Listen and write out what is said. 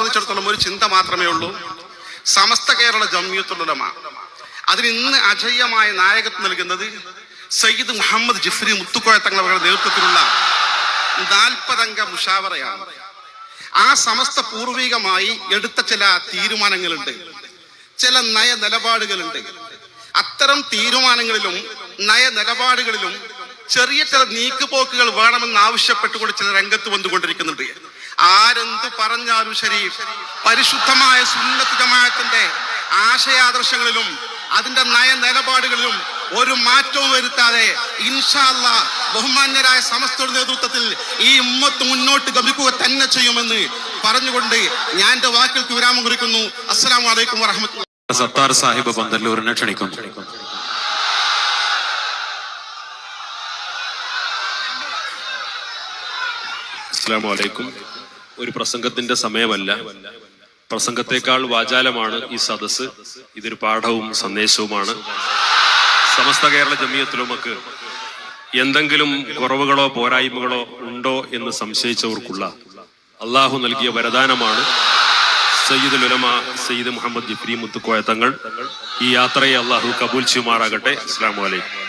സംബന്ധിച്ചിടത്തോളം ഒരു ചിന്ത മാത്രമേ ഉള്ളൂ. സമസ്ത കേരള ജംഇയ്യത്തുൽ ഉലമ അതിന് ഇന്ന് അജയ്യമായ നായകത്വം നൽകുന്നത് സയ്യിദ് മുഹമ്മദ് ജിഫ്രി മുത്തുക്കോയ തങ്ങളുടെ നേതൃത്വത്തിലുള്ള 40 അംഗ മുഷാവറയാണ്. ആ സമസ്ത പൂർവികമായി എടുത്ത ചില തീരുമാനങ്ങളുണ്ട്, ചില നയ നിലപാടുകളുണ്ട്. അത്തരം തീരുമാനങ്ങളിലും നയ നിലപാടുകളിലും ചെറിയ ചില നീക്കുപോക്കുകൾ വേണമെന്ന് ആവശ്യപ്പെട്ടുകൊണ്ട് ചില രംഗത്ത് വന്നുകൊണ്ടിരിക്കുന്നുണ്ട്. ആരെന്ത് പറഞ്ഞാലും ശരി, പരിശുദ്ധമായ സുന്നത്ത് ജമാഅത്തിന്റെ ആശയാദർശങ്ങളിലും അതിന്റെ നയ നിലപാടുകളിലും ഒരു മാറ്റവും വരുത്താതെ ഇൻഷാ അല്ലാഹ് ബഹുമാന്യരായ സമസ്തയുടെ നേതൃത്വത്തിൽ ഈ ഉമ്മത്ത് മുന്നോട്ട് ഗമിക്കുക തന്നെ ചെയ്യുമെന്ന് പറഞ്ഞുകൊണ്ട് ഞാൻ എന്റെ വാക്കുകൾക്ക് വിരാമം കുറിക്കുന്നു. അസ്സലാമു അലൈക്കും വറഹ്മത്തുള്ളാഹി. സത്താർ സാഹിബ് പന്തല്ലൂരിനെ ക്ഷണിക്കുന്നു. അസ്സലാമു അലൈക്കും. ഒരു പ്രസംഗത്തിന്റെ സമയമല്ല, പ്രസംഗത്തെക്കാൾ വാചാലമാണ് ഈ സദസ്സ്. ഇതൊരു പാഠവും സന്ദേശവുമാണ്. സമസ്ത കേരള ജംഇയ്യത്തുൽ ഉലമക്ക് എന്തെങ്കിലും കുറവുകളോ പോരായ്മകളോ ഉണ്ടോ എന്ന് സംശയിച്ചവർക്കുള്ള അള്ളാഹു നൽകിയ വരദാനമാണ് സയ്യിദുൽ ഉലമ സയ്യിദ് മുഹമ്മദ് ജിഫ്രി മുത്തുക്കോയ തങ്ങൾ. ഈ യാത്രയെ അള്ളാഹു കബൂൽ ചെയ്യുമാറാകട്ടെ. അസ്സലാമു അലൈക്കും.